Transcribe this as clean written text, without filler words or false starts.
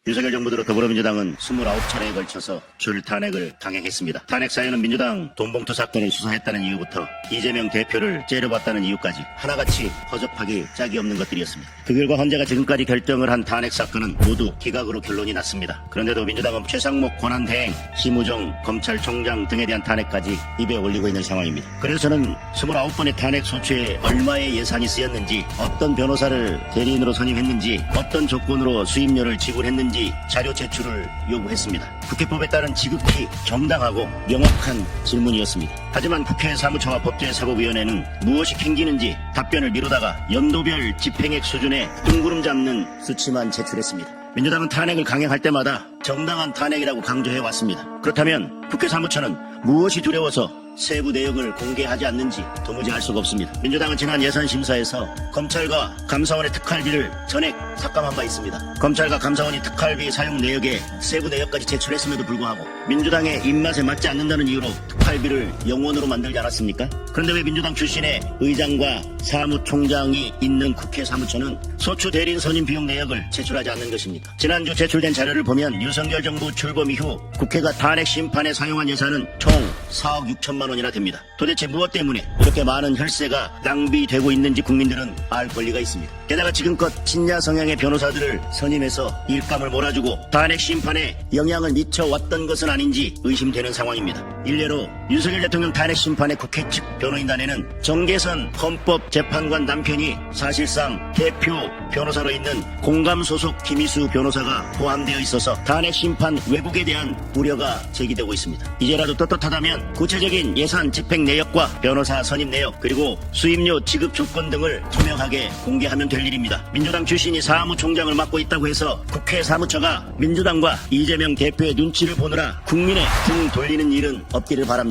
윤석열 정부 들어 더불어민주당은 29차례에 걸쳐서 줄탄핵을 강행했습니다. 탄핵 사유는 민주당 돈봉투 사건을 수사했다는 이유부터 이재명 대표를 째려봤다는 이유까지 하나같이 허접하기 짝이 없는 것들이었습니다. 그 결과 헌재가 지금까지 결정을 한 탄핵 사건은 모두 기각으로 결론이 났습니다. 그런데도 민주당은 최상목 권한대행, 심우정 검찰총장 등에 대한 탄핵까지 입에 올리고 있는 상황입니다. 그래서 저는 29번의 탄핵 소추에 얼마의 예산이 쓰였는지, 어떤 변호사를 대리인으로 선임했는지, 어떤 조건으로 수임료를 지불했는지 자료 제출을 요구했습니다. 국회법에 따른 지극히 정당하고 명확한 질문이었습니다. 하지만 국회 사무처와 법제사법위원회는 무엇이 캥기는지 답변을 미루다가 연도별 집행액 수준의 뜬구름 잡는 수치만 제출했습니다. 민주당은 탄핵을 강행할 때마다 정당한 탄핵이라고 강조해왔습니다. 그렇다면 국회 사무처는 무엇이 두려워서 세부 내역을 공개하지 않는지 도무지 알 수가 없습니다. 민주당은 지난 예산심사에서 검찰과 감사원의 특활비를 전액 삭감한 바 있습니다. 검찰과 감사원이 특활비 사용 내역에 세부 내역까지 제출했음에도 불구하고 민주당의 입맛에 맞지 않는다는 이유로 특활비를 영원으로 만들지 않았습니까? 그런데 왜 민주당 출신의 의장과 사무총장이 있는 국회 사무처는 소추 대리인 선임 비용 내역을 제출하지 않는 것입니까? 지난주 제출된 자료를 보면 윤석열 정부 출범 이후 국회가 탄핵 심판에 사용한 예산은 총 4억 6천만 원이나 됩니다. 도대체 무엇 때문에 이렇게 많은 혈세가 낭비되고 있는지 국민들은 알 권리가 있습니다. 게다가 지금껏 친야 성향의 변호사들을 선임해서 일감을 몰아주고 탄핵 심판에 영향을 미쳐왔던 것은 아닌지 의심되는 상황입니다. 일례로 윤석열 대통령 탄핵 심판의 국회 측 변호인단에는 정계선 헌법재판관 남편이 사실상 대표 변호사로 있는 공감 소속 김희수 변호사가 포함되어 있어서 탄핵 심판 왜곡에 대한 우려가 제기되고 있습니다. 이제라도 떳떳하다면 구체적인 예산 집행 내역과 변호사 선임 내역, 그리고 수임료 지급 조건 등을 투명하게 공개하면 될 일입니다. 민주당 출신이 사무총장을 맡고 있다고 해서 국회 사무처가 민주당과 이재명 대표의 눈치를 보느라 국민의 등 돌리는 일은 없기를 바랍니다.